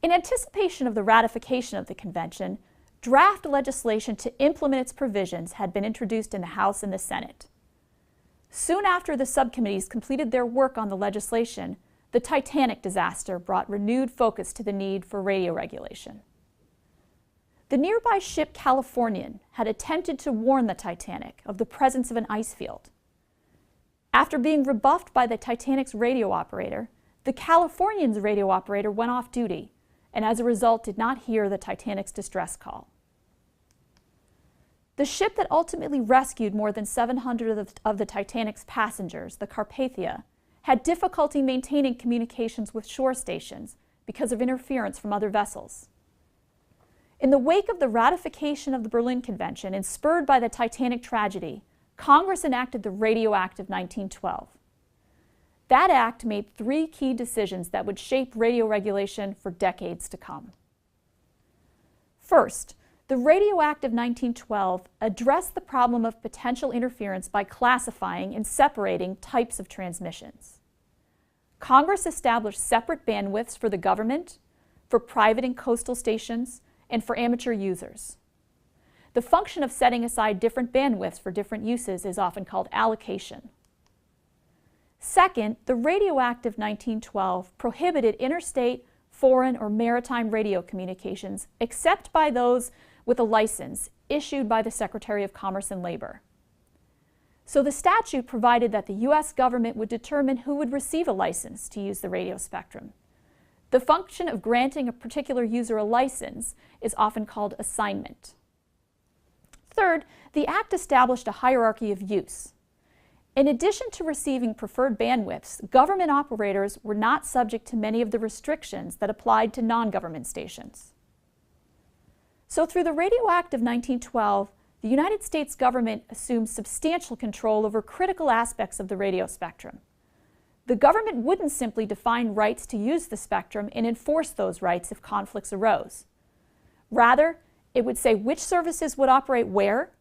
In anticipation of the ratification of the convention, draft legislation to implement its provisions had been introduced in the House and the Senate. Soon after the subcommittees completed their work on the legislation, the Titanic disaster brought renewed focus to the need for radio regulation. The nearby ship Californian had attempted to warn the Titanic of the presence of an ice field. After being rebuffed by the Titanic's radio operator, the Californian's radio operator went off duty and as a result did not hear the Titanic's distress call. The ship that ultimately rescued more than 700 of the Titanic's passengers, the Carpathia, had difficulty maintaining communications with shore stations because of interference from other vessels. In the wake of the ratification of the Berlin Convention and spurred by the Titanic tragedy, Congress enacted the Radio Act of 1912. That act made 3 key decisions that would shape radio regulation for decades to come. First, the Radio Act of 1912 addressed the problem of potential interference by classifying and separating types of transmissions. Congress established separate bandwidths for the government, for private and coastal stations, and for amateur users. The function of setting aside different bandwidths for different uses is often called allocation. Second, the Radio Act of 1912 prohibited interstate, foreign, or maritime radio communications except by those with a license issued by the Secretary of Commerce and Labor. So the statute provided that the U.S. government would determine who would receive a license to use the radio spectrum. The function of granting a particular user a license is often called assignment. Third, the Act established a hierarchy of use. In addition to receiving preferred bandwidths, government operators were not subject to many of the restrictions that applied to non-government stations. So through the Radio Act of 1912, the United States government assumed substantial control over critical aspects of the radio spectrum. The government wouldn't simply define rights to use the spectrum and enforce those rights if conflicts arose. Rather, it would say which services would operate where,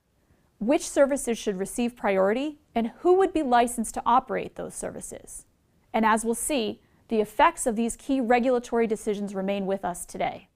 which services should receive priority, and who would be licensed to operate those services. And as we'll see, the effects of these key regulatory decisions remain with us today.